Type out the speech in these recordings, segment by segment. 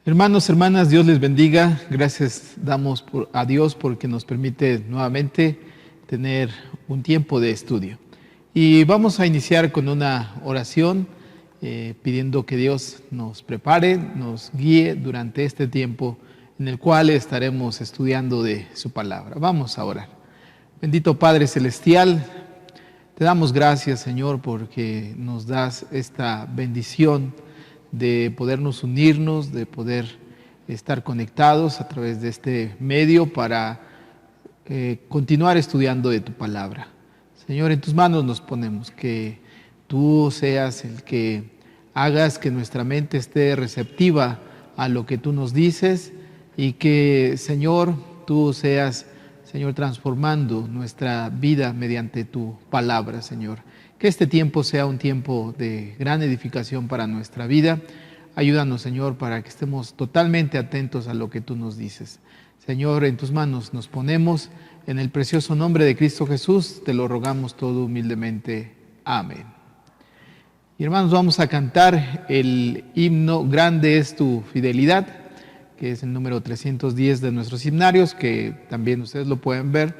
Hermanos, hermanas, Dios les bendiga. Gracias damos a Dios porque nos permite nuevamente tener un tiempo de estudio. Y vamos a iniciar con una oración pidiendo que Dios nos prepare, nos guíe durante este tiempo en el cual estaremos estudiando de su palabra. Vamos a orar. Bendito Padre Celestial, te damos gracias, Señor, porque nos das esta bendición de podernos unirnos, de poder estar conectados a través de este medio para continuar estudiando de tu palabra. Señor, en tus manos nos ponemos, que tú seas el que hagas que nuestra mente esté receptiva a lo que tú nos dices y que, Señor, tú seas, Señor, transformando nuestra vida mediante tu palabra, Señor. Que este tiempo sea un tiempo de gran edificación para nuestra vida. Ayúdanos, Señor, para que estemos totalmente atentos a lo que tú nos dices. Señor, en tus manos nos ponemos. En el precioso nombre de Cristo Jesús, te lo rogamos todo humildemente. Amén. Y hermanos, vamos a cantar el himno Grande es tu fidelidad, que es el número 310 de nuestros himnarios, que también ustedes lo pueden ver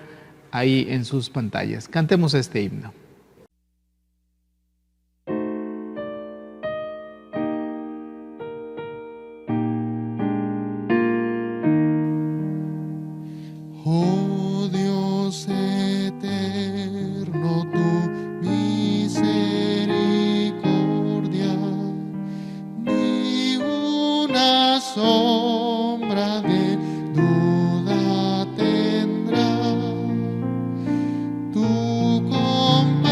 ahí en sus pantallas. Cantemos este himno. Oh Dios eterno, tu misericordia, ni una sombra de duda tendrá. Tu compasión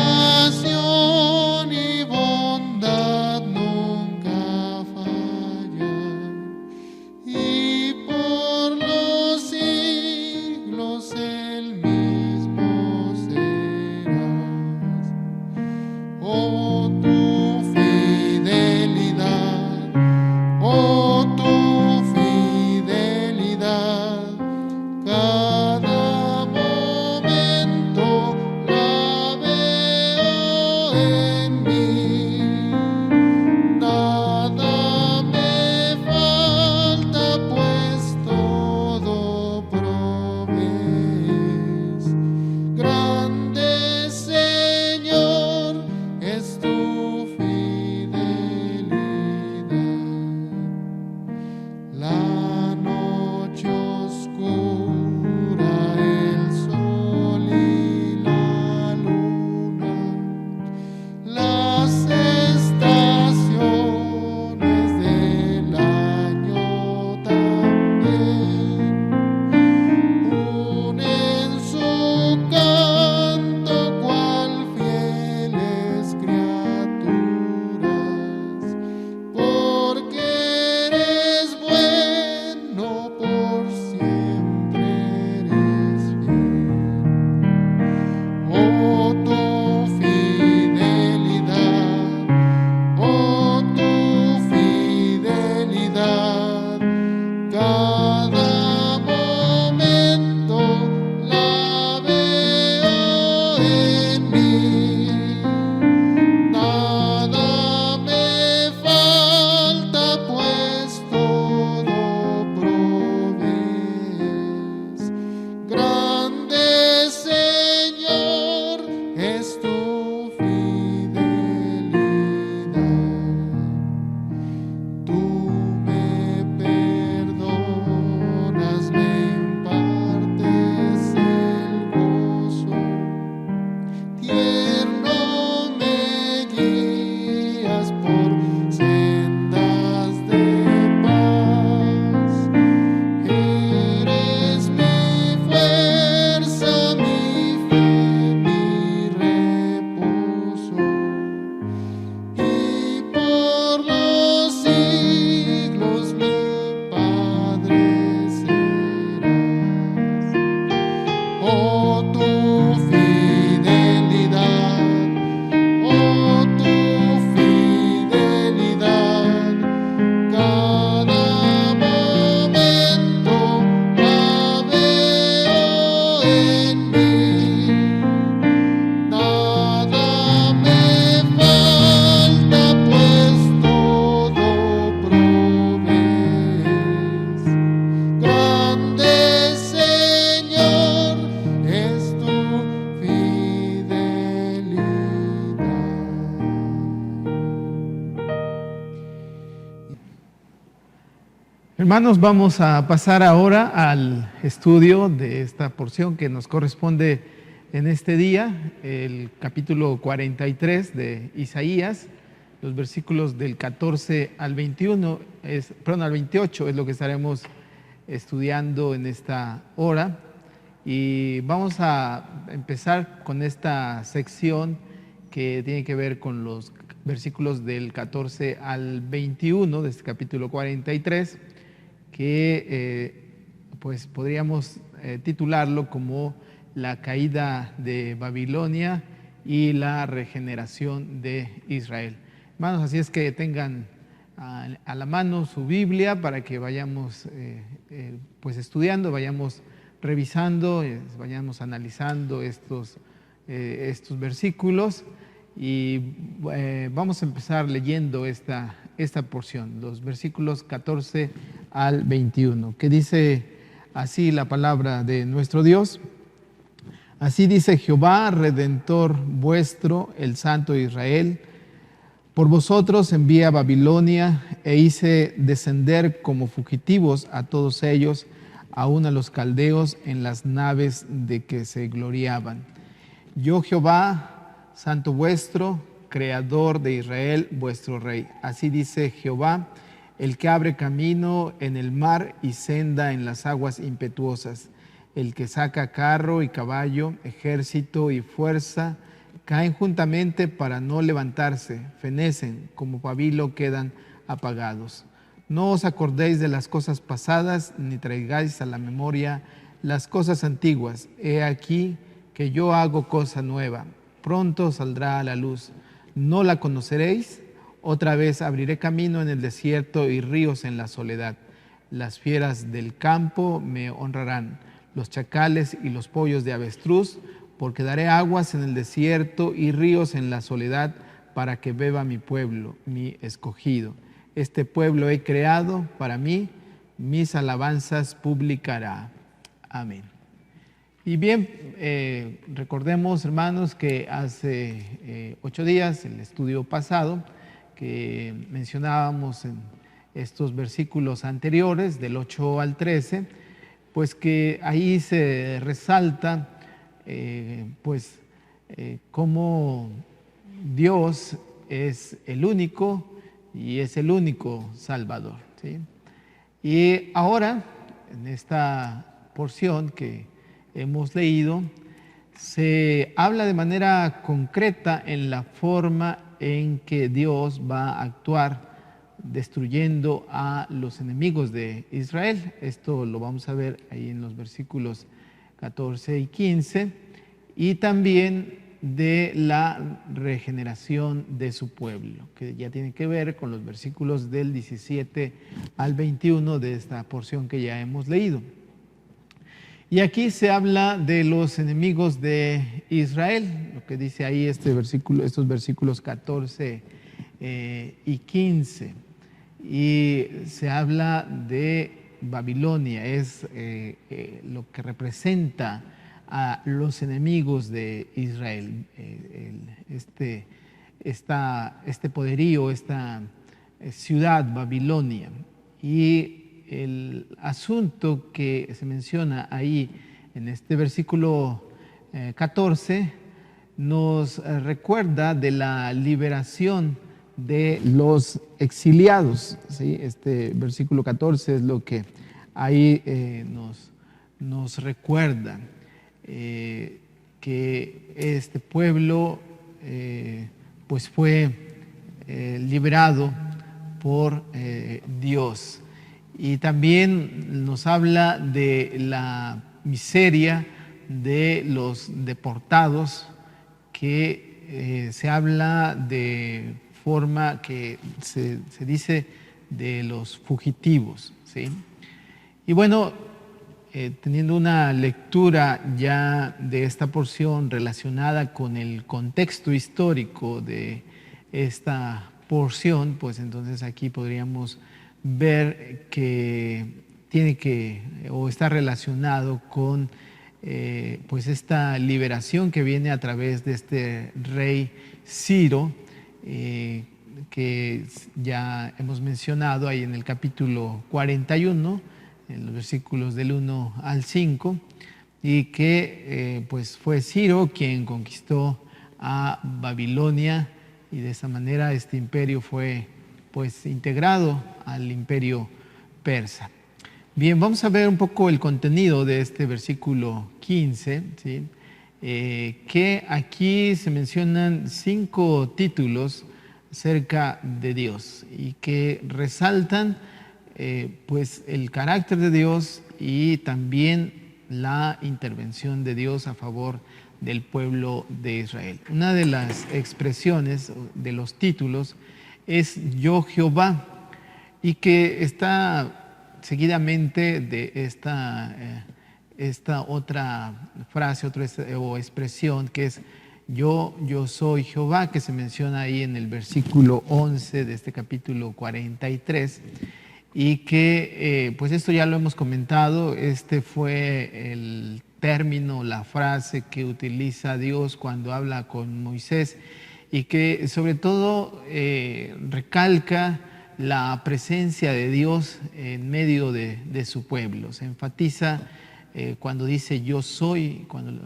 Hermanos, vamos a pasar ahora al estudio de esta porción que nos corresponde en este día, el capítulo 43 de Isaías, los versículos del 14 al 21, al 28 es lo que estaremos estudiando en esta hora. Y vamos a empezar con esta sección que tiene que ver con los versículos del 14 al 21 de este capítulo 43, que pues podríamos titularlo como la caída de Babilonia y la regeneración de Israel. Hermanos, así es que tengan a la mano su Biblia para que vayamos pues estudiando, vayamos revisando, vayamos analizando estos versículos y vamos a empezar leyendo esta porción, los versículos 14 al 21, que dice así la palabra de nuestro Dios. Así dice Jehová, Redentor vuestro, el Santo de Israel: por vosotros envié a Babilonia e hice descender como fugitivos a todos ellos, aun a los caldeos en las naves de que se gloriaban. Yo Jehová, Santo vuestro, Creador de Israel, vuestro Rey. Así dice Jehová, el que abre camino en el mar y senda en las aguas impetuosas, el que saca carro y caballo, ejército y fuerza, caen juntamente para no levantarse, fenecen, como pabilo quedan apagados. No os acordéis de las cosas pasadas, ni traigáis a la memoria las cosas antiguas. He aquí que yo hago cosa nueva, pronto saldrá a la luz. ¿No la conoceréis? Otra vez abriré camino en el desierto y ríos en la soledad. Las fieras del campo me honrarán, los chacales y los pollos de avestruz, porque daré aguas en el desierto y ríos en la soledad, para que beba mi pueblo, mi escogido. Este pueblo he creado para mí, mis alabanzas publicará. Amén. Y bien, recordemos, hermanos, que hace 8 días, el estudio pasado, que mencionábamos en estos versículos anteriores, del 8 al 13, pues que ahí se resalta cómo Dios es el único y es el único Salvador, ¿sí? Y ahora, en esta porción que hemos leído, se habla de manera concreta en la forma en que Dios va a actuar destruyendo a los enemigos de Israel. Esto lo vamos a ver ahí en los versículos 14 y 15, y también de la regeneración de su pueblo, que ya tiene que ver con los versículos del 17 al 21 de esta porción que ya hemos leído. Y aquí se habla de los enemigos de Israel, lo que dice ahí estos versículos 14 y 15. Y se habla de Babilonia, es lo que representa a los enemigos de Israel, este poderío, esta ciudad Babilonia. Y el asunto que se menciona ahí en este versículo 14 nos recuerda de la liberación de los exiliados, ¿sí? Este versículo 14 es lo que ahí nos recuerda, que este pueblo pues fue liberado por Dios. Y también nos habla de la miseria de los deportados, que se habla de forma que se dice de los fugitivos, ¿sí? Y bueno, teniendo una lectura ya de esta porción relacionada con el contexto histórico de esta porción, pues entonces aquí podríamos ver que está relacionado con pues esta liberación que viene a través de este rey Ciro, que ya hemos mencionado ahí en el capítulo 41, en los versículos del 1 al 5, y que pues fue Ciro quien conquistó a Babilonia, y de esa manera este imperio fue pues integrado al imperio persa. Bien, vamos a ver un poco el contenido de este versículo 15, ¿sí? Que aquí se mencionan 5 títulos acerca de Dios y que resaltan pues el carácter de Dios y también la intervención de Dios a favor del pueblo de Israel. Una de las expresiones de los títulos es Yo Jehová, y que está seguidamente de esta otra frase o expresión que es yo soy Jehová, que se menciona ahí en el versículo 11 de este capítulo 43, y que pues esto ya lo hemos comentado. Este fue el término, la frase que utiliza Dios cuando habla con Moisés, y que sobre todo recalca la presencia de Dios en medio de su pueblo. Se enfatiza cuando dice yo soy, cuando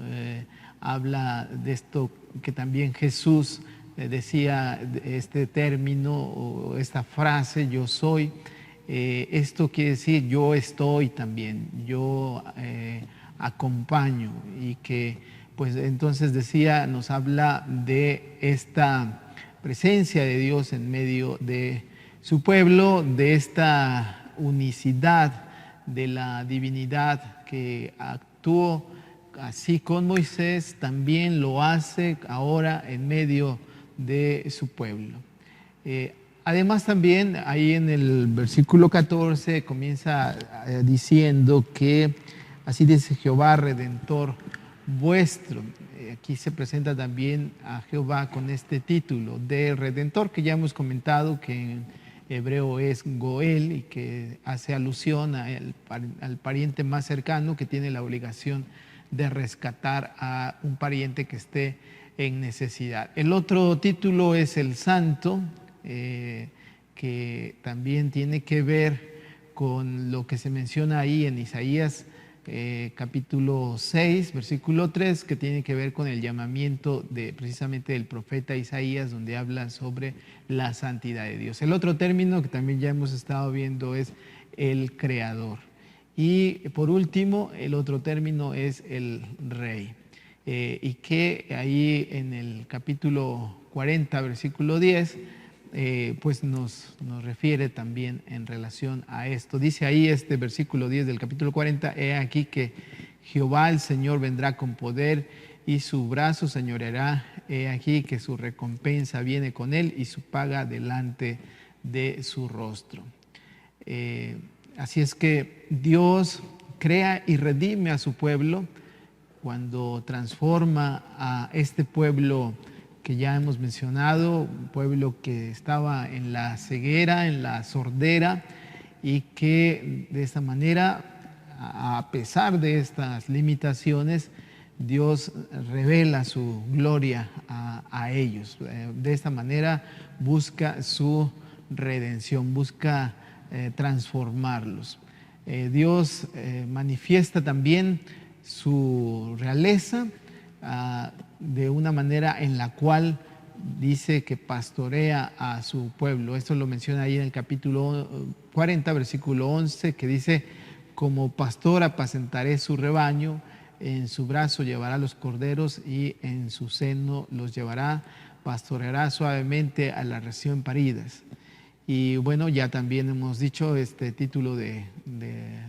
habla de esto que también Jesús decía, este término o esta frase yo soy. Esto quiere decir yo estoy también, yo acompaño, y que pues entonces decía, nos habla de esta presencia de Dios en medio de su pueblo, de esta unicidad de la divinidad que actuó así con Moisés, también lo hace ahora en medio de su pueblo. Además también ahí en el versículo 14 comienza diciendo que así dice Jehová, Redentor vuestro. Aquí se presenta también a Jehová con este título de Redentor, que ya hemos comentado que en hebreo es Goel, y que hace alusión al pariente más cercano que tiene la obligación de rescatar a un pariente que esté en necesidad. El otro título es el Santo, que también tiene que ver con lo que se menciona ahí en Isaías capítulo 6, versículo 3, que tiene que ver con el llamamiento precisamente del profeta Isaías, donde habla sobre la santidad de Dios. El otro término que también ya hemos estado viendo es el Creador. Y por último, el otro término es el Rey. Y que ahí en el capítulo 40, versículo 10, pues nos refiere también en relación a esto. Dice ahí este versículo 10 del capítulo 40, he aquí que Jehová el Señor vendrá con poder y su brazo señoreará, he aquí que su recompensa viene con él y su paga delante de su rostro. Así es que Dios crea y redime a su pueblo cuando transforma a este pueblo que ya hemos mencionado, un pueblo que estaba en la ceguera, en la sordera, y que de esta manera, a pesar de estas limitaciones, Dios revela su gloria a ellos. De esta manera busca su redención, busca transformarlos. Dios manifiesta también su realeza de una manera en la cual dice que pastorea a su pueblo. Esto lo menciona ahí en el capítulo 40, versículo 11, que dice, como pastor apacentaré su rebaño, en su brazo llevará los corderos y en su seno los llevará, pastoreará suavemente a las recién paridas. Y bueno, ya también hemos dicho este título de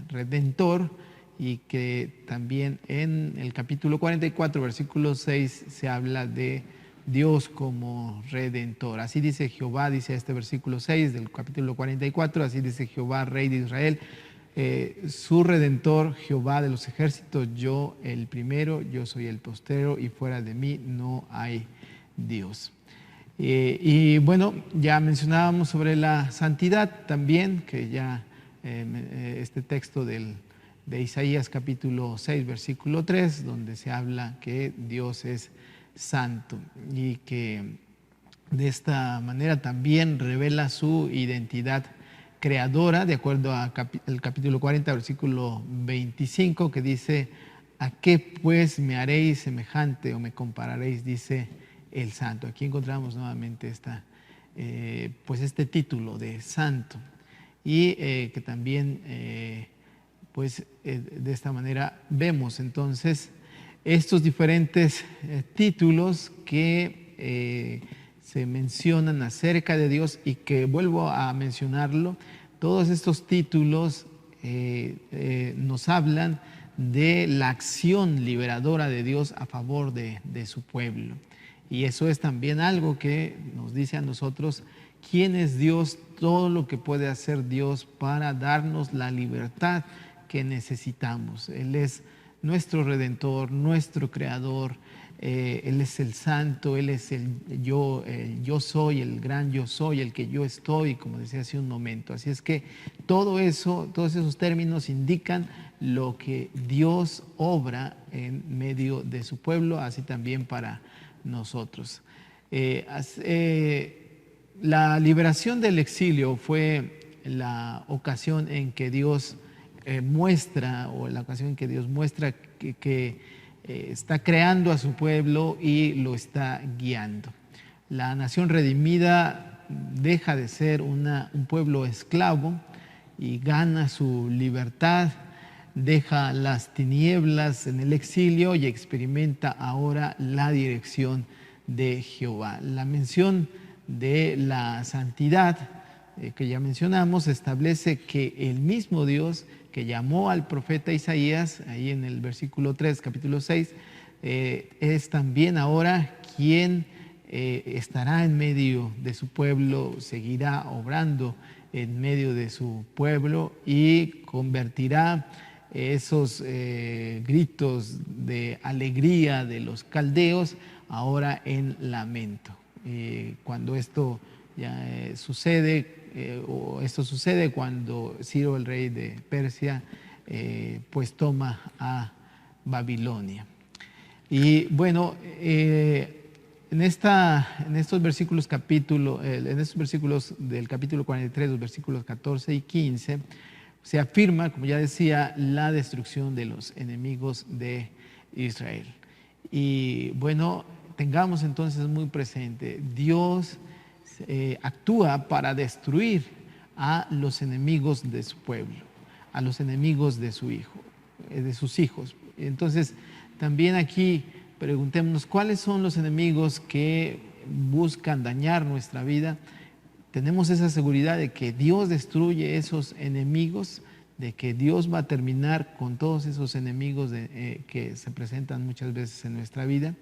Redentor, y que también en el capítulo 44, versículo 6, se habla de Dios como Redentor. Así dice Jehová, dice este versículo 6 del capítulo 44, así dice Jehová, Rey de Israel, su Redentor, Jehová de los ejércitos, yo el primero, yo soy el postero, y fuera de mí no hay Dios. Y bueno, ya mencionábamos sobre la santidad también, que ya este texto de Isaías capítulo 6, versículo 3, donde se habla que Dios es santo y que De esta manera también revela su identidad creadora, de acuerdo al capítulo 40, versículo 25, que dice: ¿a qué pues me haréis semejante o me compararéis? Dice el santo. Aquí encontramos nuevamente pues este título de santo, y que también de esta manera vemos entonces estos diferentes títulos que se mencionan acerca de Dios, y que vuelvo a mencionarlo, todos estos títulos nos hablan de la acción liberadora de Dios a favor de su pueblo. Y eso es también algo que nos dice a nosotros quién es Dios, todo lo que puede hacer Dios para darnos la libertad que necesitamos. Él es nuestro Redentor, nuestro Creador. Él es el Santo, Él es el yo soy, el gran yo soy, el que yo estoy, como decía hace un momento. Así es que todos esos términos indican lo que Dios obra en medio de su pueblo, así también para nosotros. La liberación del exilio fue la ocasión en que Dios muestra que está creando a su pueblo y lo está guiando. La nación redimida deja de ser un pueblo esclavo y gana su libertad, deja las tinieblas en el exilio y experimenta ahora la dirección de Jehová. La mención de la santidad que ya mencionamos establece que el mismo Dios que llamó al profeta Isaías, ahí en el versículo 3, capítulo 6, es también ahora quien estará en medio de su pueblo, seguirá obrando en medio de su pueblo y convertirá esos gritos de alegría de los caldeos ahora en lamento. Cuando esto ya sucede, esto sucede cuando Ciro, el rey de Persia, pues toma a Babilonia. Y bueno, en estos versículos del capítulo 43, los versículos 14 y 15, se afirma, como ya decía, la destrucción de los enemigos de Israel. Y bueno, tengamos entonces muy presente, Dios actúa para destruir a los enemigos de su pueblo, a los enemigos de su hijo, de sus hijos. Entonces, también aquí preguntémonos cuáles son los enemigos que buscan dañar nuestra vida. Tenemos esa seguridad de que Dios destruye esos enemigos, de que Dios va a terminar con todos esos enemigos que se presentan muchas veces en nuestra vida.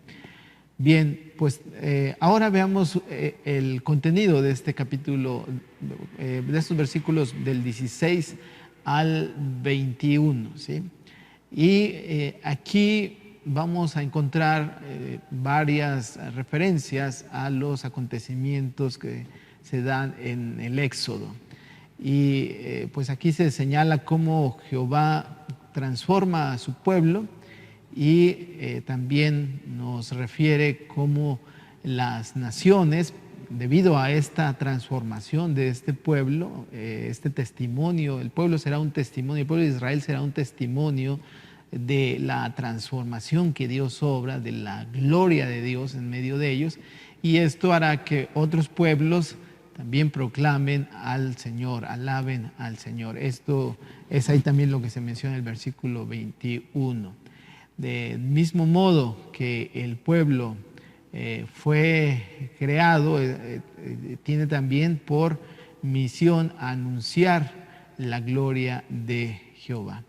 Bien, pues ahora veamos el contenido de este capítulo, de estos versículos del 16 al 21, ¿sí? Y aquí vamos a encontrar varias referencias a los acontecimientos que se dan en el Éxodo. Y pues aquí se señala cómo Jehová transforma a su pueblo, y también nos refiere cómo las naciones, debido a esta transformación de este pueblo, este testimonio, el pueblo será un testimonio, el pueblo de Israel será un testimonio de la transformación que Dios obra, de la gloria de Dios en medio de ellos, y esto hará que otros pueblos también proclamen al Señor, alaben al Señor. Esto es ahí también lo que se menciona en el versículo 21. Del mismo modo que el pueblo fue creado, tiene también por misión anunciar la gloria de Jehová.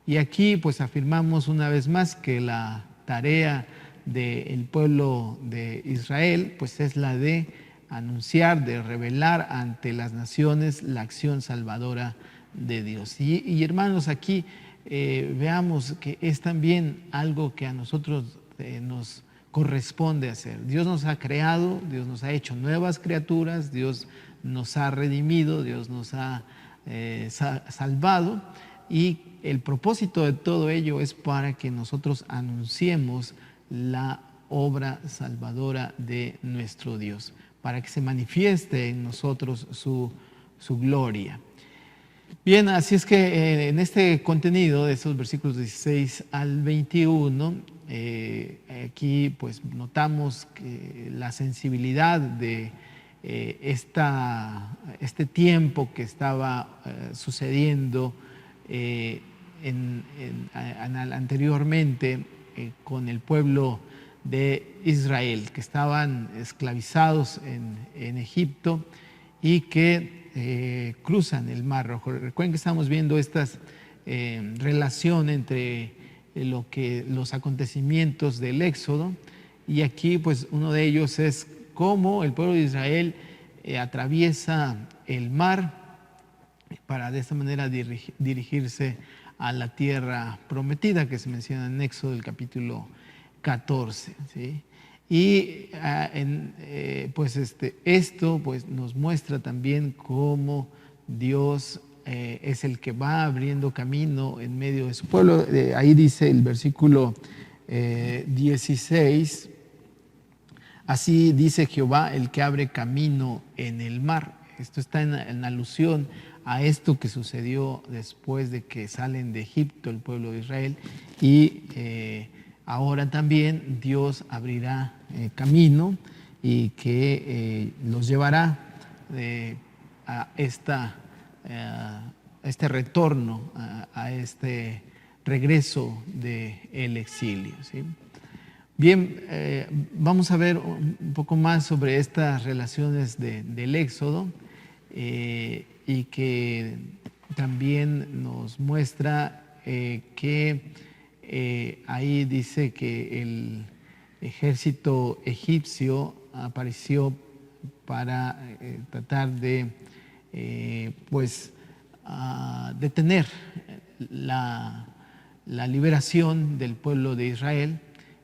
Y aquí pues afirmamos una vez más que la tarea del pueblo de Israel pues es la de anunciar, de revelar ante las naciones la acción salvadora de Dios. Y hermanos, aquí veamos que es también algo que a nosotros nos corresponde hacer. Dios nos ha creado, Dios nos ha hecho nuevas criaturas, Dios nos ha redimido, Dios nos ha salvado, y el propósito de todo ello es para que nosotros anunciemos la obra salvadora de nuestro Dios, para que se manifieste en nosotros su gloria. Bien, así es que en este contenido de esos versículos 16 al 21, aquí pues notamos que la sensibilidad de este tiempo que estaba sucediendo anteriormente con el pueblo de Israel, que estaban esclavizados en Egipto y que cruzan el Mar Rojo. Recuerden que estamos viendo esta relación entre los acontecimientos del Éxodo, y aquí pues uno de ellos es cómo el pueblo de Israel atraviesa el mar para de esta manera dirigirse a la tierra prometida que se menciona en Éxodo el capítulo 14, ¿sí? Y esto pues nos muestra también cómo Dios es el que va abriendo camino en medio de su pueblo. Ahí dice el versículo 16, así dice Jehová, el que abre camino en el mar. Esto está en alusión a esto que sucedió después de que salen de Egipto el pueblo de Israel, y ahora también Dios abrirá camino y que los llevará a este retorno, a este regreso del exilio, ¿sí? Bien, vamos a ver un poco más sobre estas relaciones del Éxodo, y que también nos muestra que ahí dice que el ejército egipcio apareció para tratar de detener la liberación del pueblo de Israel,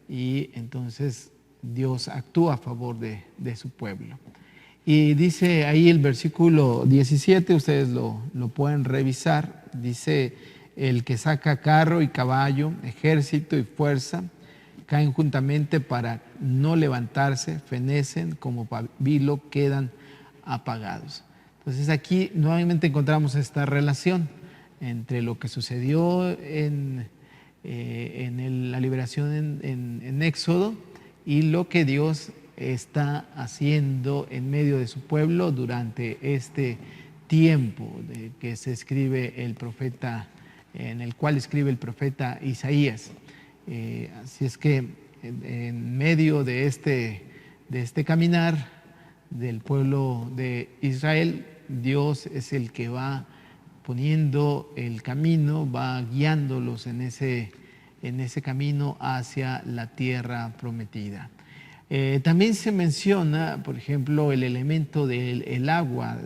y entonces Dios actúa a favor de su pueblo. Y dice ahí el versículo 17, ustedes lo pueden revisar, dice: el que saca carro y caballo, ejército y fuerza, caen juntamente para no levantarse, fenecen como pabilo, quedan apagados. Entonces aquí nuevamente encontramos esta relación entre lo que sucedió en la liberación en Éxodo y lo que Dios está haciendo en medio de su pueblo durante este tiempo que se escribe el profeta, en el cual escribe el profeta Isaías. Así es que en medio de este caminar del pueblo de Israel, Dios es el que va poniendo el camino, va guiándolos en ese camino hacia la tierra prometida. También se menciona, por ejemplo, el elemento del agua,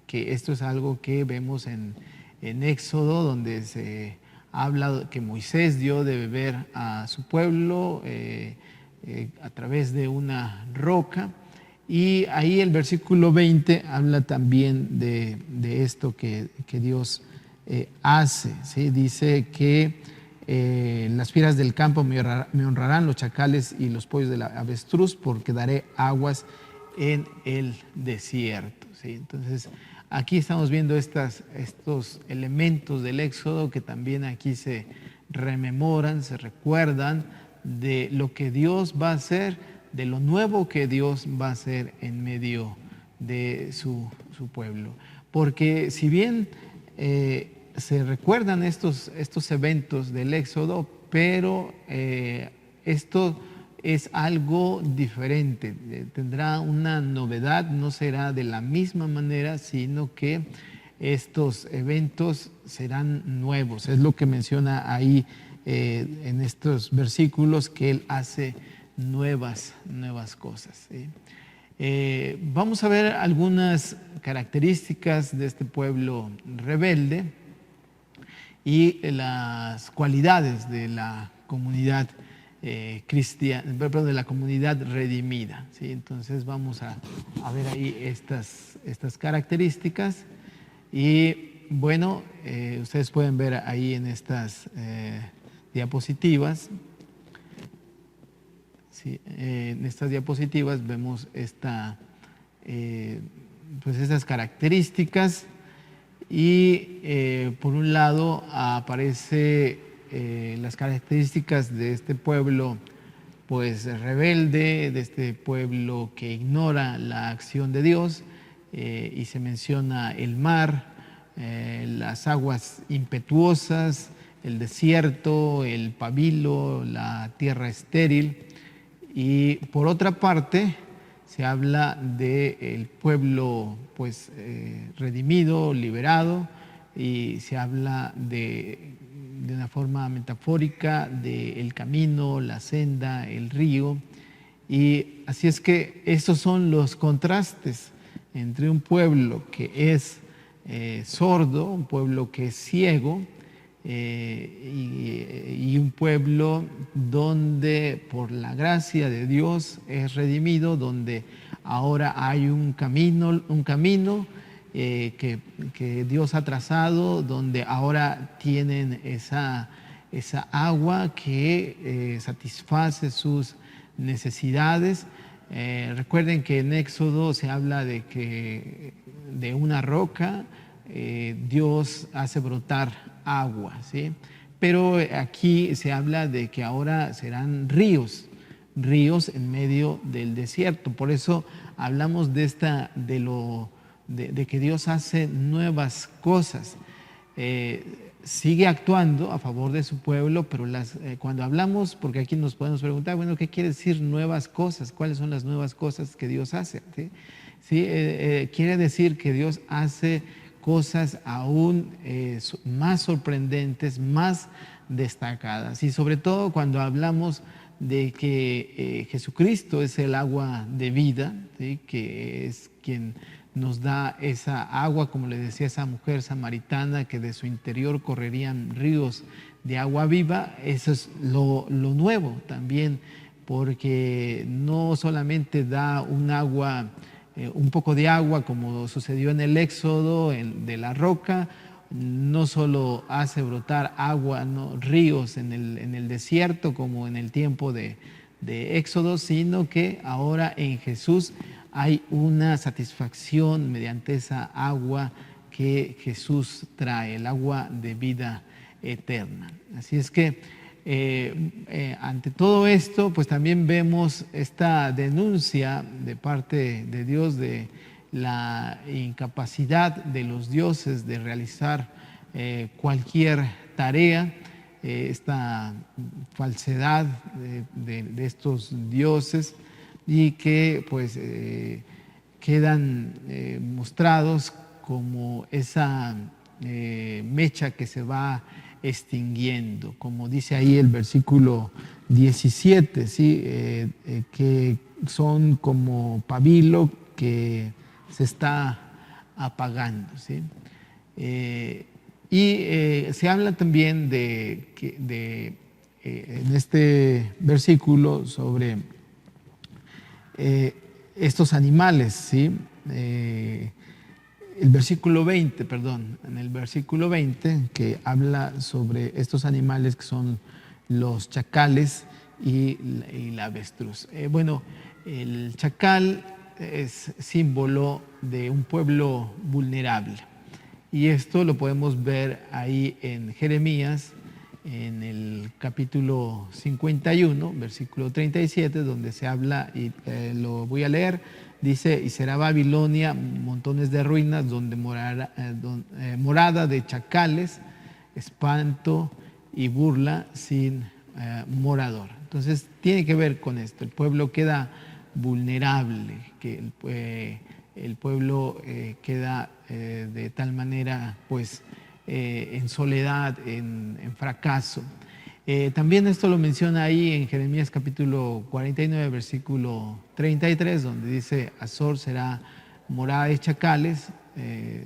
que esto es algo que vemos en Éxodo, donde se habla que Moisés dio de beber a su pueblo a través de una roca. Y ahí el versículo 20 habla también de esto que Dios hace, ¿sí? Dice que las fieras del campo me honrarán, los chacales y los pollos de la avestruz, porque daré aguas en el desierto, ¿sí? Entonces aquí estamos viendo estos elementos del Éxodo que también aquí se rememoran, se recuerdan de lo que Dios va a hacer, de lo nuevo que Dios va a hacer en medio de su pueblo. Porque si bien se recuerdan estos eventos del Éxodo, pero esto es algo diferente, tendrá una novedad, no será de la misma manera, sino que estos eventos serán nuevos. Es lo que menciona ahí en estos versículos, que Él hace nuevas cosas, ¿sí? Vamos a ver algunas características de este pueblo rebelde y las cualidades de la comunidad cristiana, de la comunidad redimida, ¿sí? Entonces vamos a ver ahí estas características, y bueno, ustedes pueden ver ahí en estas diapositivas. Sí, en estas diapositivas vemos esta pues esas características. Y por un lado aparece las características de este pueblo pues rebelde, de este pueblo que ignora la acción de Dios, y se menciona el mar, las aguas impetuosas, el desierto, el pabilo, la tierra estéril. Y por otra parte se habla del pueblo pues redimido, liberado, y se habla de una forma metafórica del camino, la senda, el río. Y así es que estos son los contrastes entre un pueblo que es sordo, un pueblo que es ciego, y un pueblo donde por la gracia de Dios es redimido, donde ahora hay un camino que Dios ha trazado, donde ahora tienen esa agua que satisface sus necesidades. Recuerden que en Éxodo se habla de que de una roca Dios hace brotar agua, ¿sí? Pero aquí se habla de que ahora serán ríos en medio del desierto. Por eso hablamos de que Dios hace nuevas cosas. Sigue actuando a favor de su pueblo, pero cuando hablamos, porque aquí nos podemos preguntar, bueno, ¿qué quiere decir nuevas cosas? ¿Cuáles son las nuevas cosas que Dios hace? ¿Sí? Quiere decir que Dios hace cosas aún más sorprendentes, más destacadas. Y sobre todo cuando hablamos de que Jesucristo es el agua de vida, ¿sí? Que es quien nos da esa agua, como le decía esa mujer samaritana, que de su interior correrían ríos de agua viva. Eso es lo nuevo también, porque no solamente da un agua, un poco de agua, como sucedió en el Éxodo, de la roca, no solo hace brotar agua, ¿no? Ríos en el desierto, como en el tiempo de Éxodo, sino que ahora en Jesús hay una satisfacción mediante esa agua que Jesús trae, el agua de vida eterna. Así es que ante todo esto, pues también vemos esta denuncia de parte de Dios de la incapacidad de los dioses de realizar cualquier tarea, esta falsedad de estos dioses, y que pues quedan mostrados como esa mecha que se va extinguiendo, como dice ahí el versículo 17, ¿sí? Que son como pabilo que se está apagando, ¿sí? Se habla también en este versículo sobre estos animales, ¿sí? En el versículo 20, que habla sobre estos animales que son los chacales y la avestruz. Bueno, el chacal es símbolo de un pueblo vulnerable, y esto lo podemos ver ahí en Jeremías, en el capítulo 51, versículo 37, donde se habla, y lo voy a leer, dice: y será Babilonia montones de ruinas, donde morada de chacales, espanto y burla sin morador. Entonces tiene que ver con esto, el pueblo queda vulnerable, que el pueblo queda de tal manera pues en soledad, en fracaso. También esto lo menciona ahí en Jeremías capítulo 49, versículo 33, donde dice: Azor será morada de chacales,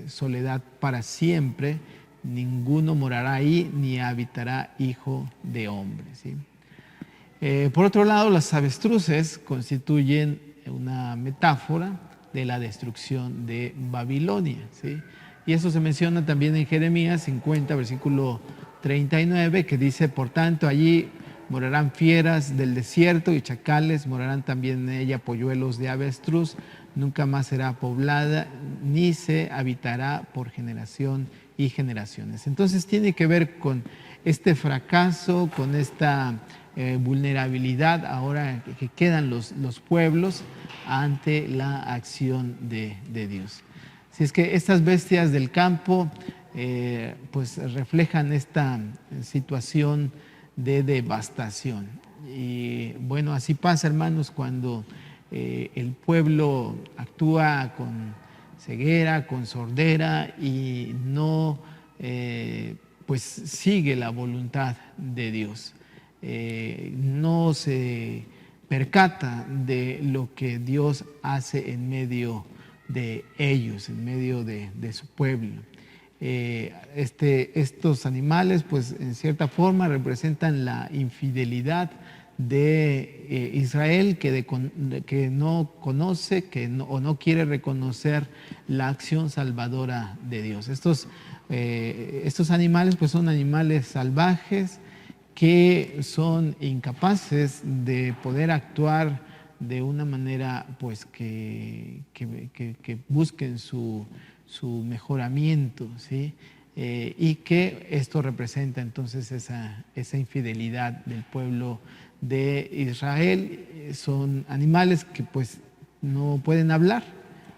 soledad para siempre, ninguno morará ahí, ni habitará hijo de hombre, ¿sí? Por otro lado, las avestruces constituyen una metáfora de la destrucción de Babilonia, ¿sí? Y eso se menciona también en Jeremías 50, versículo 39, que dice: por tanto, allí morarán fieras del desierto y chacales, morarán también en ella polluelos de avestruz, nunca más será poblada, ni se habitará por generación y generaciones. Entonces tiene que ver con este fracaso, con esta vulnerabilidad ahora que quedan los pueblos ante la acción de Dios. Si es que estas bestias del campo pues reflejan esta situación de devastación. Y bueno, así pasa, hermanos, cuando el pueblo actúa con ceguera, con sordera y no pues sigue la voluntad de Dios. No se percata de lo que Dios hace en medio de ellos, en medio de su pueblo. Estos animales, pues en cierta forma representan la infidelidad de Israel, que no conoce o no quiere reconocer la acción salvadora de Dios. Estos animales pues son animales salvajes que son incapaces de poder actuar de una manera pues que busquen su mejoramiento, ¿sí? Y que esto representa entonces esa infidelidad del pueblo de Israel. Son animales que pues no pueden hablar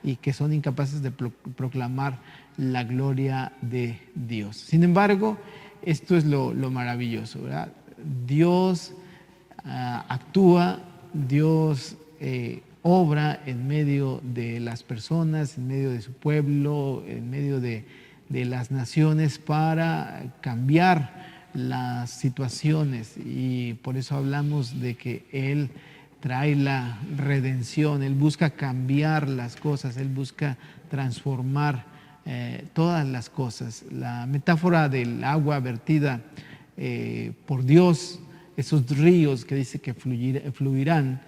y que son incapaces de proclamar la gloria de Dios. Sin embargo, esto es lo maravilloso, ¿verdad? Dios actúa, Dios obra en medio de las personas, en medio de su pueblo, en medio de las naciones para cambiar las situaciones, y por eso hablamos de que Él trae la redención, Él busca cambiar las cosas, Él busca transformar todas las cosas. La metáfora del agua vertida por Dios, esos ríos que dice que fluirán,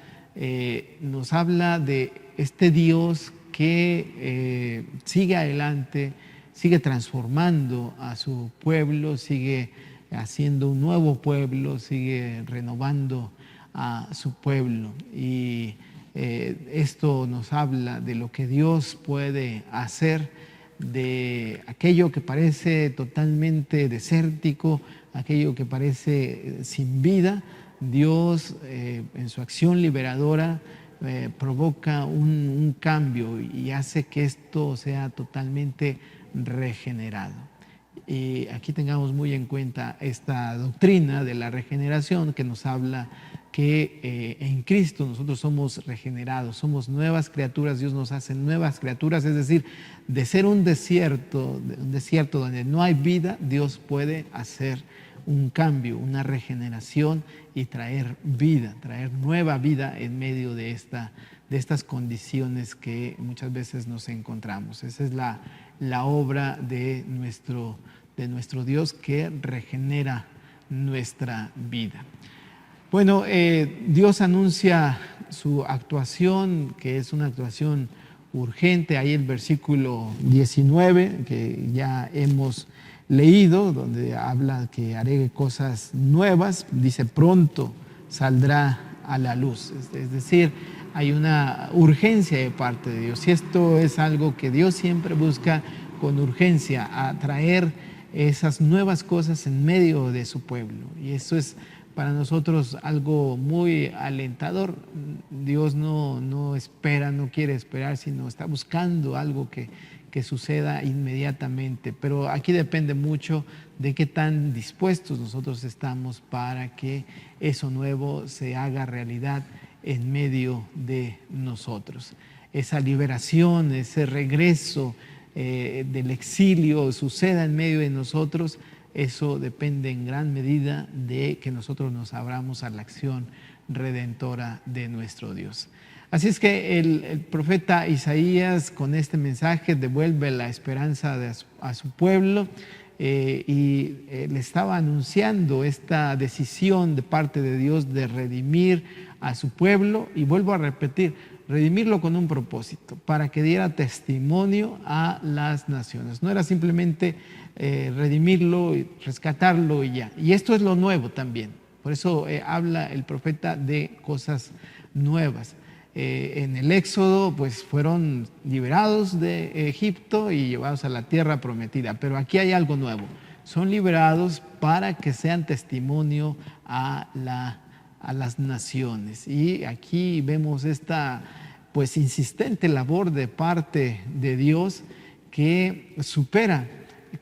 nos habla de este Dios que sigue adelante, sigue transformando a su pueblo, sigue haciendo un nuevo pueblo, sigue renovando a su pueblo. Y esto nos habla de lo que Dios puede hacer, de aquello que parece totalmente desértico, aquello que parece sin vida. Dios en su acción liberadora provoca un cambio y hace que esto sea totalmente regenerado. Y aquí tengamos muy en cuenta esta doctrina de la regeneración, que nos habla que en Cristo nosotros somos regenerados, somos nuevas criaturas. Dios nos hace nuevas criaturas, es decir, de ser un desierto donde no hay vida, Dios puede hacer un cambio, una regeneración y traer vida, traer nueva vida en medio de estas condiciones que muchas veces nos encontramos. Esa es la obra de nuestro Dios, que regenera nuestra vida. Bueno, Dios anuncia su actuación, que es una actuación urgente. Ahí el versículo 19, que ya hemos leído, donde habla que haré cosas nuevas, dice pronto saldrá a la luz. Es decir, hay una urgencia de parte de Dios, y esto es algo que Dios siempre busca con urgencia, atraer esas nuevas cosas en medio de su pueblo. Y eso es para nosotros algo muy alentador. Dios no espera, no quiere esperar, sino está buscando algo que suceda inmediatamente. Pero aquí depende mucho de qué tan dispuestos nosotros estamos para que eso nuevo se haga realidad en medio de nosotros. Esa liberación, ese regreso del exilio suceda en medio de nosotros. Eso depende en gran medida de que nosotros nos abramos a la acción redentora de nuestro Dios. Así es que el profeta Isaías, con este mensaje, devuelve la esperanza a su pueblo, y le estaba anunciando esta decisión de parte de Dios de redimir a su pueblo. Y vuelvo a repetir, redimirlo con un propósito, para que diera testimonio a las naciones. No era simplemente redimirlo y rescatarlo y ya. Y esto es lo nuevo también. Por eso habla el profeta de cosas nuevas. en el Éxodo pues fueron liberados de Egipto y llevados a la tierra prometida, pero aquí hay algo nuevo, son liberados para que sean testimonio a las naciones. Y aquí vemos esta pues insistente labor de parte de Dios que supera,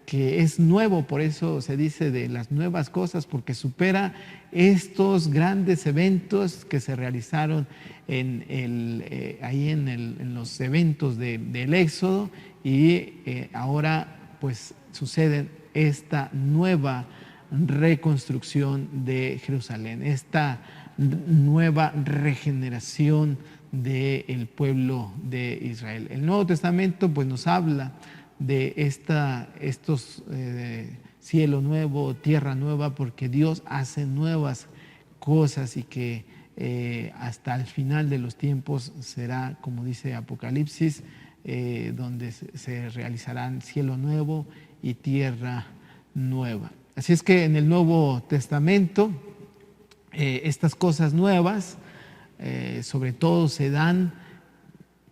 que es nuevo, por eso se dice de las nuevas cosas, porque supera estos grandes eventos que se realizaron en los eventos del Éxodo, y ahora pues sucede esta nueva reconstrucción de Jerusalén, esta nueva regeneración del pueblo de Israel. El Nuevo Testamento pues nos habla de estos cielo nuevo, tierra nueva, porque Dios hace nuevas cosas y que hasta el final de los tiempos será, como dice Apocalipsis, donde se realizarán cielo nuevo y tierra nueva. Así es que en el Nuevo Testamento estas cosas nuevas sobre todo se dan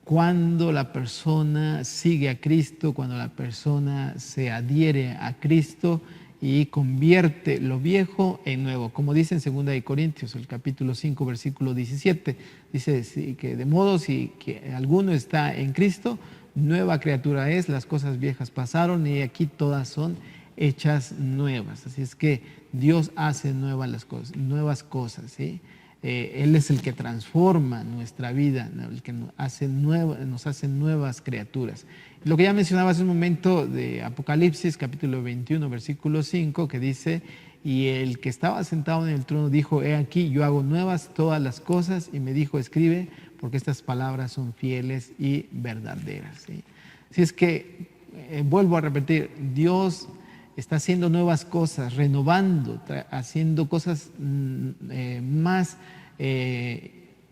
cuando la persona sigue a Cristo, cuando la persona se adhiere a Cristo y convierte lo viejo en nuevo. Como dice en 2 de Corintios, el capítulo 5, versículo 17, dice que de modo si que alguno está en Cristo, nueva criatura es, las cosas viejas pasaron y aquí todas son hechas nuevas. Así es que Dios hace nuevas cosas, ¿sí? Él es el que transforma nuestra vida, el que nos hace nuevas criaturas. Lo que ya mencionaba hace un momento de Apocalipsis, capítulo 21, versículo 5, que dice: y el que estaba sentado en el trono dijo: he aquí, yo hago nuevas todas las cosas, y me dijo: escribe, porque estas palabras son fieles y verdaderas, ¿sí? Así es que, vuelvo a repetir, Dios está haciendo nuevas cosas, renovando, haciendo cosas más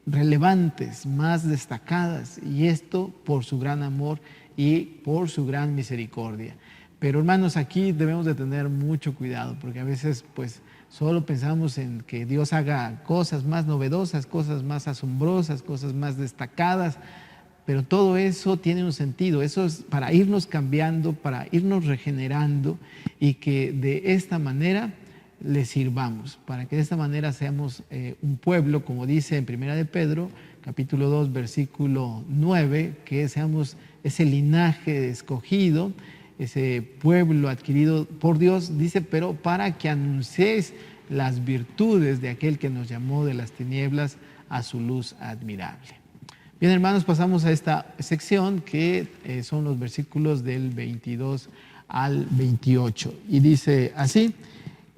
relevantes, más destacadas, y esto por su gran amor y por su gran misericordia. Pero hermanos, aquí debemos de tener mucho cuidado, porque a veces pues solo pensamos en que Dios haga cosas más novedosas, cosas más asombrosas, cosas más destacadas, pero todo eso tiene un sentido, eso es para irnos cambiando, para irnos regenerando, y que de esta manera le sirvamos, para que de esta manera seamos un pueblo, como dice en 1 de Pedro, capítulo 2, versículo 9, que seamos ese linaje escogido, ese pueblo adquirido por Dios, dice, pero para que anunciéis las virtudes de aquel que nos llamó de las tinieblas a su luz admirable. Bien, hermanos, pasamos a esta sección que son los versículos del 22 al 28. Y dice así: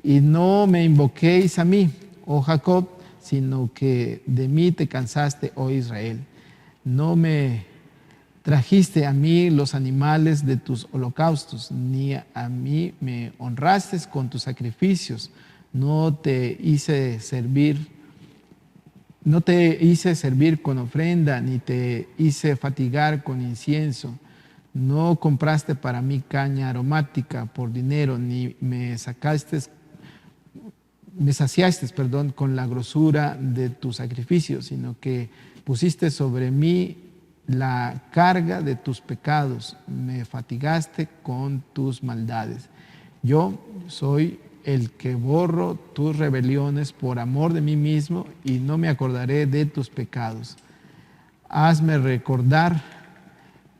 y no me invoquéis a mí, oh Jacob, sino que de mí te cansaste, oh Israel. No me trajiste a mí los animales de tus holocaustos, ni a mí me honraste con tus sacrificios. No te hice servir con ofrenda, ni te hice fatigar con incienso. No compraste para mí caña aromática por dinero, ni me saciaste, con la grosura de tus sacrificios, sino que pusiste sobre mí la carga de tus pecados, me fatigaste con tus maldades. Yo soy el que borro tus rebeliones por amor de mí mismo, y no me acordaré de tus pecados. Hazme recordar,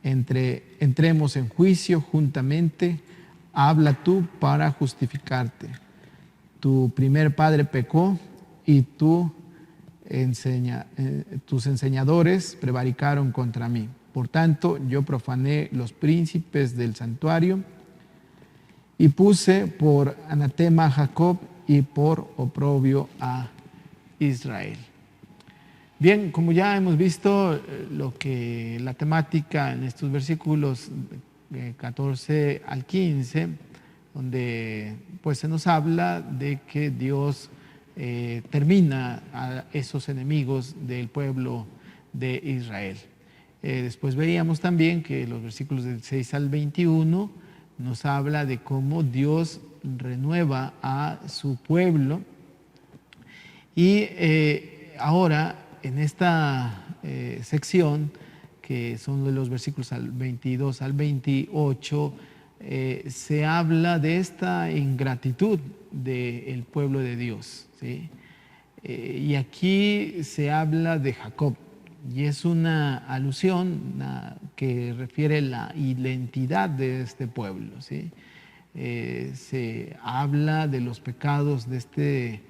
entremos en juicio juntamente, habla tú para justificarte. Tu primer padre pecó, y tus enseñadores prevaricaron contra mí. Por tanto, yo profané los príncipes del santuario, y puse por anatema a Jacob y por oprobio a Israel. Bien, como ya hemos visto, la temática en estos versículos 14 al 15, donde pues se nos habla de que Dios termina a esos enemigos del pueblo de Israel. Después veíamos también que los versículos del 6 al 21 nos habla de cómo Dios renueva a su pueblo. Y ahora, en esta sección, que son de los versículos 22 al 28, se habla de esta ingratitud del pueblo de Dios, ¿sí? Y aquí se habla de Jacob, y es una alusión que refiere la identidad de este pueblo, ¿sí? Se habla de los pecados de este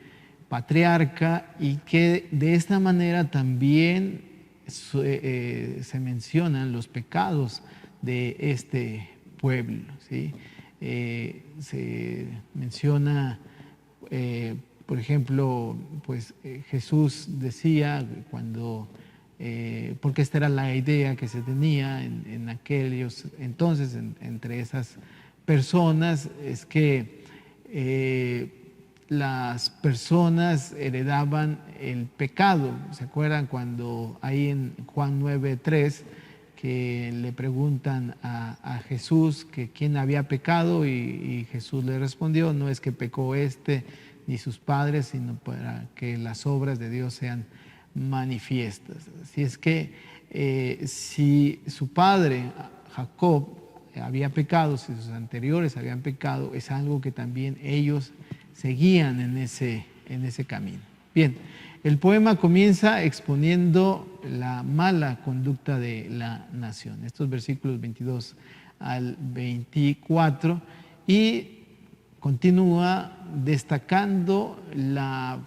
patriarca y que de esta manera también se mencionan los pecados de este pueblo, ¿sí? Se menciona, por ejemplo, pues Jesús decía cuando, porque esta era la idea que se tenía en aquellos entonces entre esas personas, es que las personas heredaban el pecado. ¿Se acuerdan cuando ahí en Juan 9:3 que le preguntan a Jesús que quién había pecado y Jesús le respondió, no es que pecó este ni sus padres, sino para que las obras de Dios sean manifiestas? Así es que si su padre Jacob había pecado, si sus anteriores habían pecado, es algo que también ellos seguían en ese camino. Bien, el poema comienza exponiendo la mala conducta de la nación, estos versículos 22 al 24, y continúa destacando la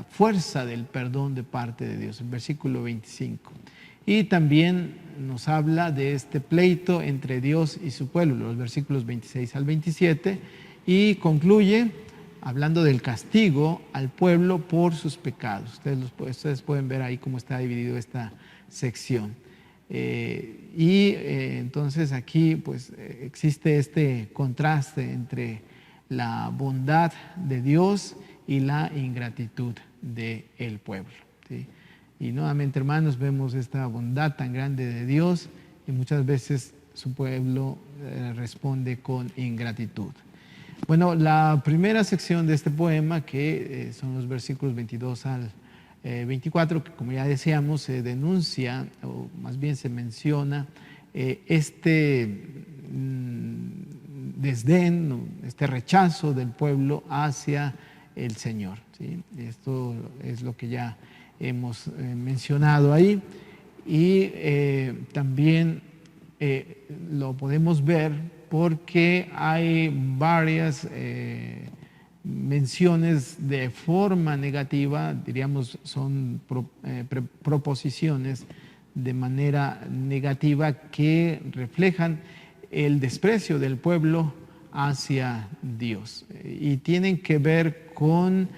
fuerza del perdón de parte de Dios, el versículo 25. Y también nos habla de este pleito entre Dios y su pueblo, los versículos 26 al 27, y concluye hablando del castigo al pueblo por sus pecados. Ustedes pueden ver ahí cómo está dividido esta sección. Entonces aquí pues existe este contraste entre la bondad de Dios y la ingratitud del pueblo, ¿sí? Y nuevamente, hermanos, vemos esta bondad tan grande de Dios y muchas veces su pueblo responde con ingratitud. Bueno, la primera sección de este poema, que son los versículos 22 al 24, que como ya decíamos, se denuncia, o más bien se menciona, este desdén, este rechazo del pueblo hacia el Señor, ¿sí? Esto es lo que ya hemos mencionado ahí, y también lo podemos ver porque hay varias menciones de forma negativa, diríamos son proposiciones de manera negativa que reflejan el desprecio del pueblo hacia Dios y tienen que ver con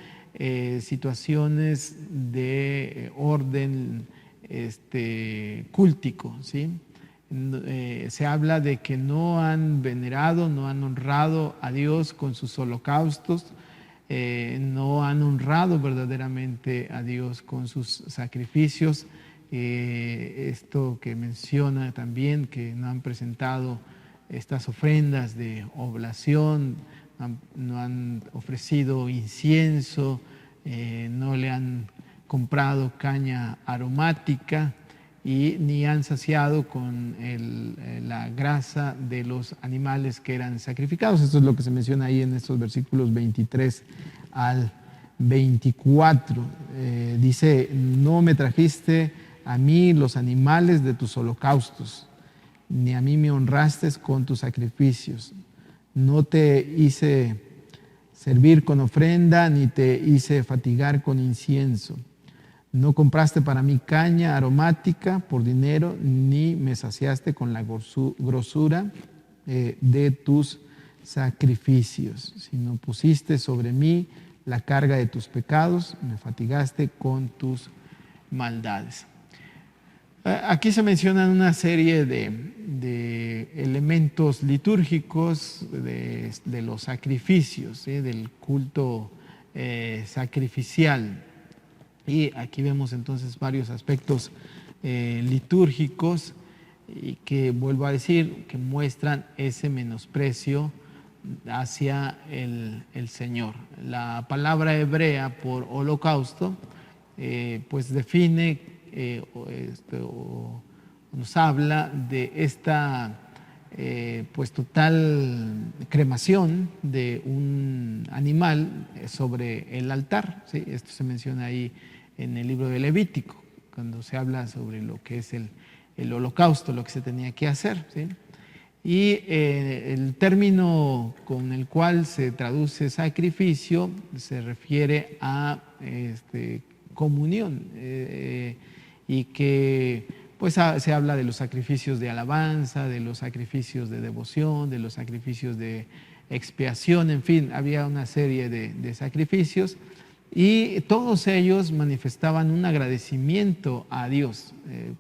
situaciones de orden cúltico, ¿sí? Se habla de que no han venerado, no han honrado a Dios con sus holocaustos, no han honrado verdaderamente a Dios con sus sacrificios. Esto que menciona también, que no han presentado estas ofrendas de oblación, no han ofrecido incienso, no le han comprado caña aromática y ni han saciado con la grasa de los animales que eran sacrificados. Esto es lo que se menciona ahí en estos versículos 23 al 24. Dice, no me trajiste a mí los animales de tus holocaustos, ni a mí me honraste con tus sacrificios. No te hice servir con ofrenda, ni te hice fatigar con incienso. No compraste para mí caña aromática por dinero, ni me saciaste con la grosura de tus sacrificios, sino pusiste sobre mí la carga de tus pecados, me fatigaste con tus maldades. Aquí se mencionan una serie de elementos litúrgicos de los sacrificios, ¿sí? Del culto sacrificial. Y aquí vemos entonces varios aspectos litúrgicos y que, vuelvo a decir, que muestran ese menosprecio hacia el Señor. La palabra hebrea por holocausto pues define nos habla de esta pues total cremación de un animal sobre el altar, ¿sí? Esto se menciona ahí en el libro de Levítico, cuando se habla sobre lo que es el holocausto, lo que se tenía que hacer, ¿sí? Y el término con el cual se traduce sacrificio se refiere a comunión, y que pues se habla de los sacrificios de alabanza, de los sacrificios de devoción, de los sacrificios de expiación, en fin, había una serie de sacrificios, y todos ellos manifestaban un agradecimiento a Dios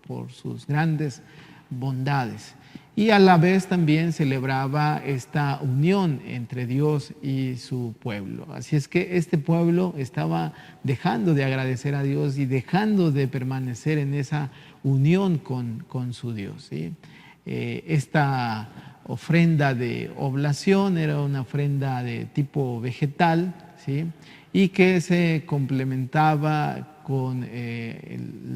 por sus grandes bondades. Y a la vez también celebraba esta unión entre Dios y su pueblo. Así es que este pueblo estaba dejando de agradecer a Dios y dejando de permanecer en esa unión con su Dios, ¿sí? Esta ofrenda de oblación era una ofrenda de tipo vegetal, ¿sí? Y que se complementaba con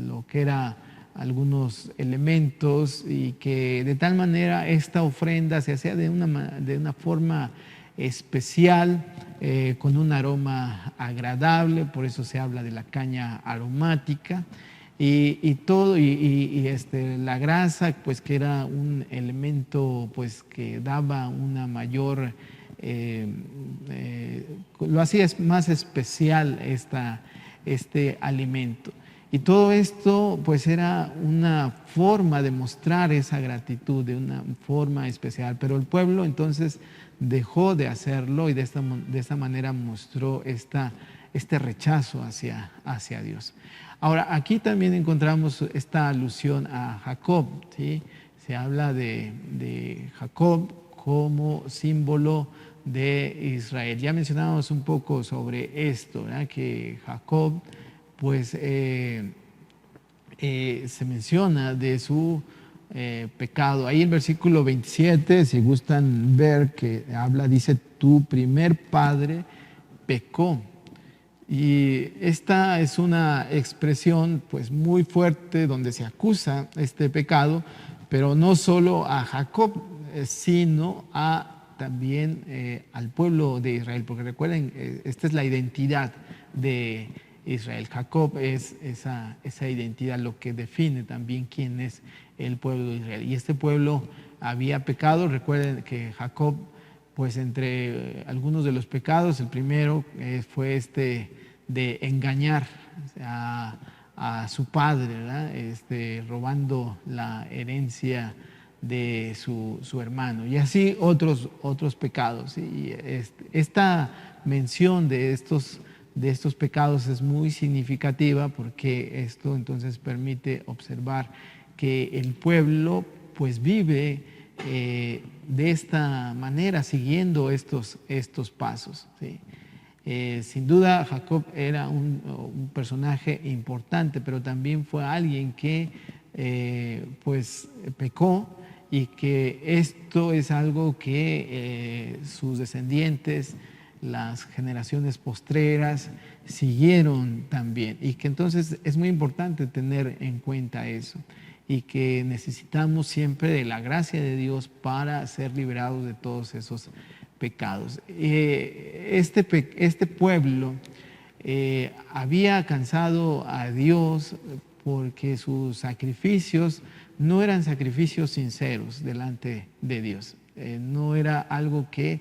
lo que era algunos elementos, y que de tal manera esta ofrenda se hacía de una forma especial, con un aroma agradable, por eso se habla de la caña aromática, la grasa, pues que era un elemento pues que daba una mayor, lo hacía más especial este alimento. Y todo esto pues era una forma de mostrar esa gratitud de una forma especial, pero el pueblo entonces dejó de hacerlo y de esta manera mostró este rechazo hacia Dios. Ahora, aquí también encontramos esta alusión a Jacob, ¿sí? Se habla de Jacob como símbolo de Israel. Ya mencionábamos un poco sobre esto, ¿verdad? Que Jacob pues se menciona de su pecado. Ahí en versículo 27, si gustan ver que habla, dice, tu primer padre pecó. Y esta es una expresión pues muy fuerte donde se acusa este pecado, pero no solo a Jacob, sino también al pueblo de Israel, porque recuerden, esta es la identidad de Israel. Jacob es esa identidad, lo que define también quién es el pueblo de Israel. Y este pueblo había pecado. Recuerden que Jacob, pues entre algunos de los pecados, el primero fue de engañar a su padre, ¿verdad? Robando la herencia de su hermano, y así otros pecados. Y esta mención de estos pecados es muy significativa, porque esto entonces permite observar que el pueblo pues vive de esta manera, siguiendo estos pasos, ¿sí? Sin duda Jacob era un personaje importante, pero también fue alguien que pues pecó, y que esto es algo que sus descendientes, las generaciones postreras, siguieron también, y que entonces es muy importante tener en cuenta eso, y que necesitamos siempre de la gracia de Dios para ser liberados de todos esos pecados. Este pueblo había alcanzado a Dios porque sus sacrificios no eran sacrificios sinceros delante de Dios. No era algo que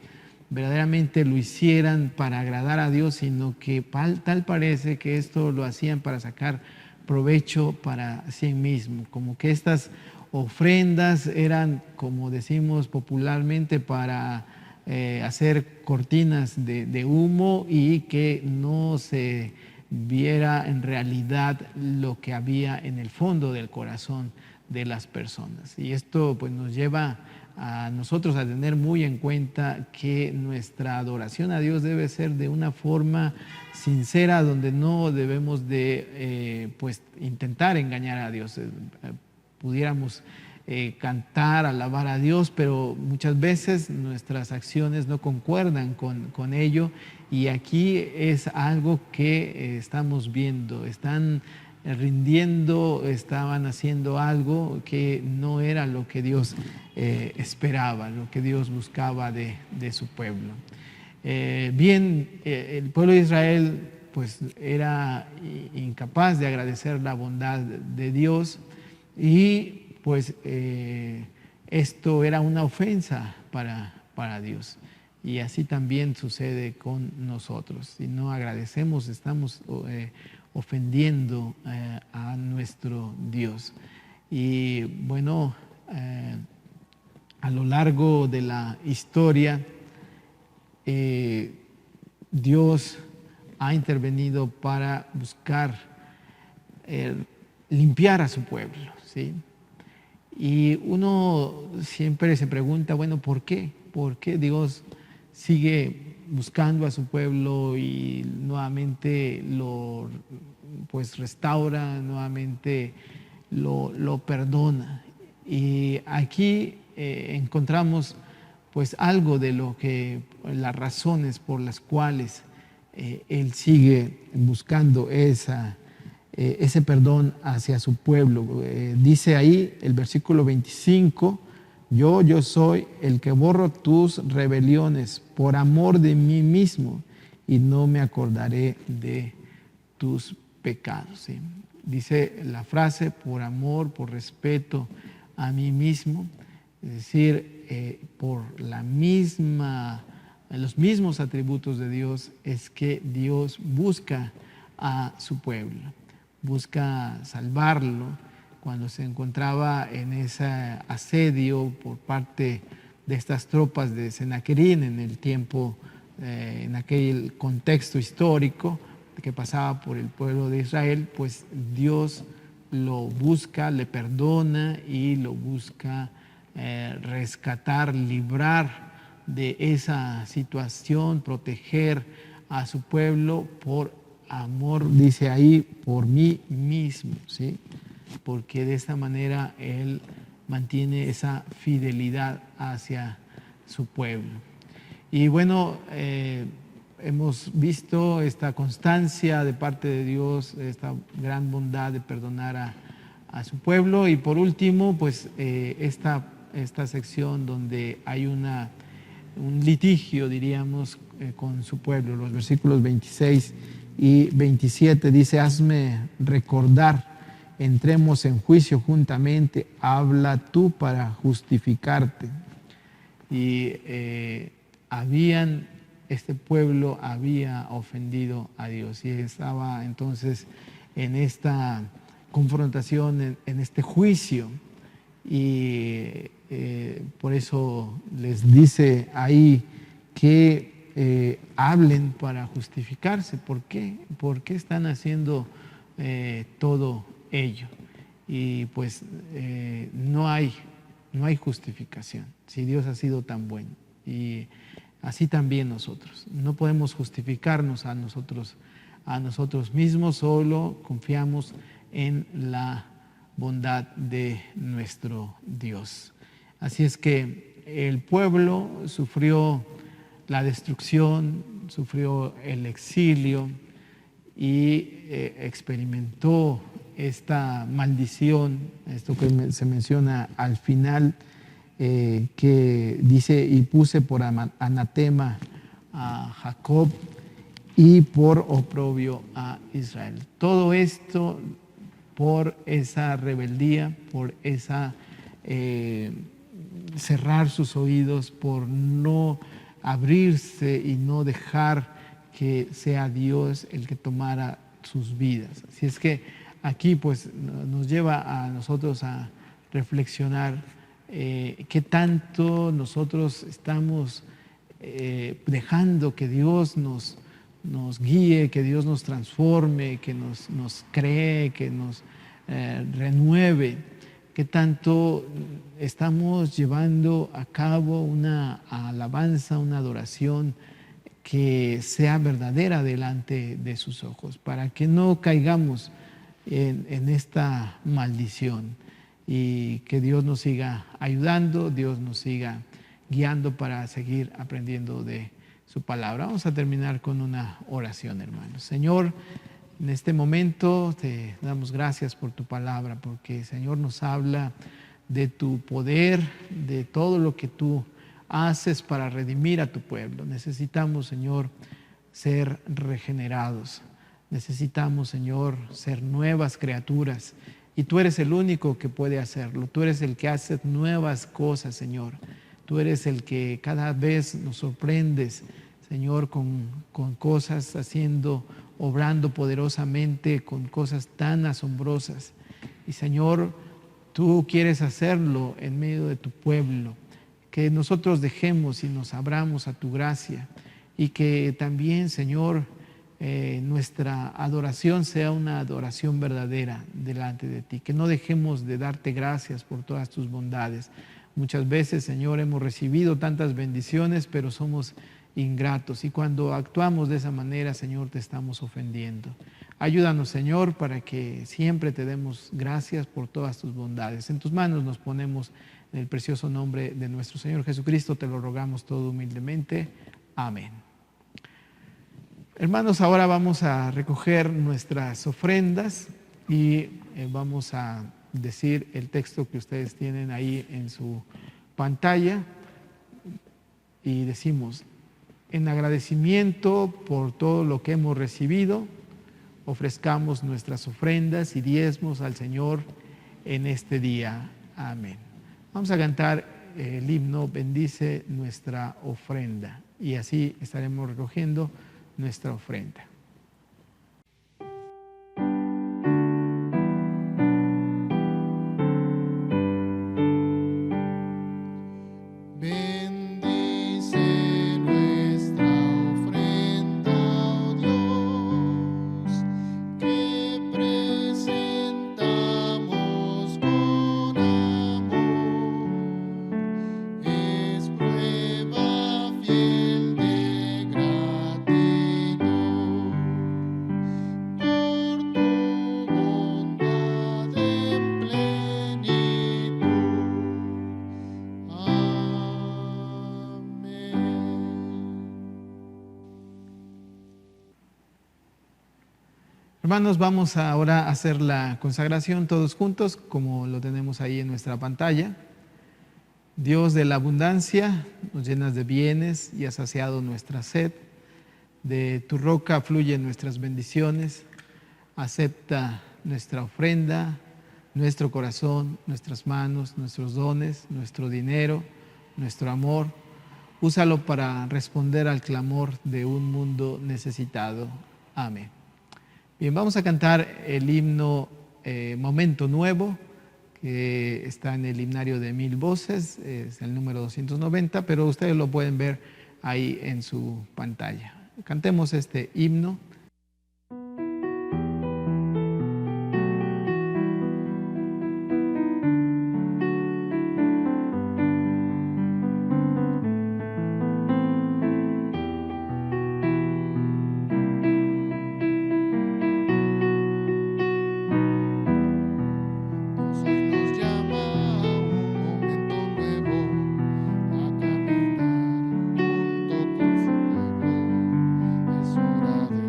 verdaderamente lo hicieran para agradar a Dios, sino que tal parece que esto lo hacían para sacar provecho para sí mismo, como que estas ofrendas eran, como decimos popularmente, para hacer cortinas de humo, y que no se viera en realidad lo que había en el fondo del corazón de las personas. Y esto pues nos lleva a nosotros a tener muy en cuenta que nuestra adoración a Dios debe ser de una forma sincera, donde no debemos de pues intentar engañar a Dios. Pudiéramos cantar, alabar a Dios, pero muchas veces nuestras acciones no concuerdan con ello, y aquí es algo que estamos viendo. Están rindiendo, estaban haciendo algo que no era lo que Dios esperaba, lo que Dios buscaba de su pueblo. El pueblo de Israel pues era incapaz de agradecer la bondad de Dios y pues esto era una ofensa para Dios. Y así también sucede con nosotros. Si no agradecemos, estamos ofendiendo a nuestro Dios. Y bueno, a lo largo de la historia, Dios ha intervenido para buscar limpiar a su pueblo, ¿sí? Y uno siempre se pregunta, bueno, ¿por qué? ¿Por qué Dios sigue buscando a su pueblo y nuevamente lo pues restaura, nuevamente lo perdona? Y aquí encontramos pues algo de las razones por las cuales Él sigue buscando ese perdón hacia su pueblo. Dice ahí el versículo 25, yo soy el que borro tus rebeliones por amor de mí mismo y no me acordaré de tus pecados. ¿Sí? Dice la frase por amor, por respeto a mí mismo, es decir, por los mismos atributos de Dios es que Dios busca a su pueblo, busca salvarlo. Cuando se encontraba en ese asedio por parte de estas tropas de Senaquerín en el tiempo, en aquel contexto histórico que pasaba por el pueblo de Israel, pues Dios lo busca, le perdona y lo busca rescatar, librar de esa situación, proteger a su pueblo por amor, dice ahí, por mí mismo, ¿sí? Porque de esta manera Él mantiene esa fidelidad hacia su pueblo. Y bueno, hemos visto esta constancia de parte de Dios, esta gran bondad de perdonar a su pueblo. Y por último, pues esta sección donde hay un litigio, diríamos, con su pueblo. Los versículos 26 y 27 dice, hazme recordar, entremos en juicio juntamente, habla tú para justificarte. Y este pueblo había ofendido a Dios y estaba entonces en esta confrontación, en este juicio. Y por eso les dice ahí que hablen para justificarse. ¿Por qué? ¿Por qué están haciendo todo ello? Y pues no hay justificación si Dios ha sido tan bueno. Y así también nosotros. No podemos justificarnos a nosotros mismos, solo confiamos en la bondad de nuestro Dios. Así es que el pueblo sufrió la destrucción, sufrió el exilio y experimentó esta maldición, esto que se menciona al final, que dice, y puse por anatema a Jacob y por oprobio a Israel. Todo esto por esa rebeldía, por esa cerrar sus oídos, por no abrirse y no dejar que sea Dios el que tomara sus vidas. Así es que aquí pues nos lleva a nosotros a reflexionar qué tanto nosotros estamos dejando que Dios nos guíe, que Dios nos transforme, que nos cree, que nos renueve, qué tanto estamos llevando a cabo una alabanza, una adoración que sea verdadera delante de sus ojos, para que no caigamos en esta maldición y que Dios nos siga ayudando, Dios nos siga guiando para seguir aprendiendo de su palabra. Vamos a terminar con una oración, hermanos. Señor, En este momento te damos gracias por tu palabra, porque Señor nos habla de tu poder, de todo lo que tú haces para redimir a tu pueblo. Necesitamos, Señor, ser regenerados. Necesitamos, Señor, ser nuevas criaturas. Y tú eres el único que puede hacerlo. Tú eres el que hace nuevas cosas, Señor. Tú eres el que cada vez nos sorprendes, Señor, con cosas obrando poderosamente, con cosas tan asombrosas. Y Señor, tú quieres hacerlo en medio de tu pueblo. Que nosotros dejemos y nos abramos a tu gracia. Y que también, Señor, nuestra adoración sea una adoración verdadera delante de ti. Que no dejemos de darte gracias por todas tus bondades. Muchas veces, Señor, hemos recibido tantas bendiciones, pero somos ingratos. Y cuando actuamos de esa manera, Señor, te estamos ofendiendo. Ayúdanos, Señor, para que siempre te demos gracias por todas tus bondades. En tus manos nos ponemos en el precioso nombre de nuestro Señor Jesucristo. Te lo rogamos todo humildemente. Amén. Hermanos, ahora vamos a recoger nuestras ofrendas y vamos a decir el texto que ustedes tienen ahí en su pantalla. Y decimos: en agradecimiento por todo lo que hemos recibido, ofrezcamos nuestras ofrendas y diezmos al Señor en este día. Amén. Vamos a cantar el himno Bendice nuestra ofrenda, y así estaremos recogiendo nuestra ofrenda. Bendice nuestra ofrenda, oh Dios, que presentamos con amor. Es prueba fiel de gratitud por tu bondad en plenitud. Amén. Hermanos, vamos ahora a hacer la consagración todos juntos, como lo tenemos ahí en nuestra pantalla. Dios de la abundancia, nos llenas de bienes y has saciado nuestra sed. De tu roca fluyen nuestras bendiciones. Acepta nuestra ofrenda, nuestro corazón, nuestras manos, nuestros dones, nuestro dinero, nuestro amor. Úsalo para responder al clamor de un mundo necesitado. Amén. Bien, vamos a cantar el himno Momento Nuevo, que está en el himnario de 1000 voces, es el número 290, pero ustedes lo pueden ver ahí en su pantalla. Cantemos este himno. Dios hoy nos llama a un momento nuevo, a caminar junto con su pueblo. Es hora de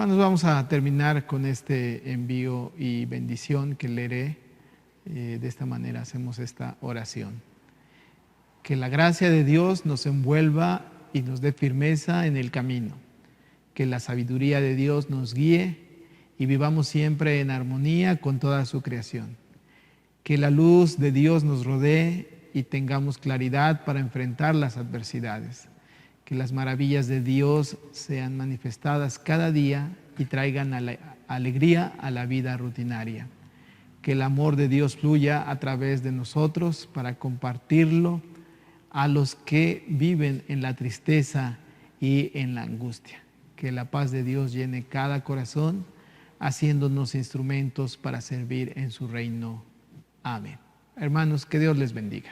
Hermanos, vamos a terminar con este envío y bendición que leeré. De esta manera hacemos esta oración. Que la gracia de Dios nos envuelva y nos dé firmeza en el camino. Que la sabiduría de Dios nos guíe y vivamos siempre en armonía con toda su creación. Que la luz de Dios nos rodee y tengamos claridad para enfrentar las adversidades. Que las maravillas de Dios sean manifestadas cada día y traigan alegría a la vida rutinaria. Que el amor de Dios fluya a través de nosotros para compartirlo a los que viven en la tristeza y en la angustia. Que la paz de Dios llene cada corazón, haciéndonos instrumentos para servir en su reino. Amén. Hermanos, que Dios les bendiga.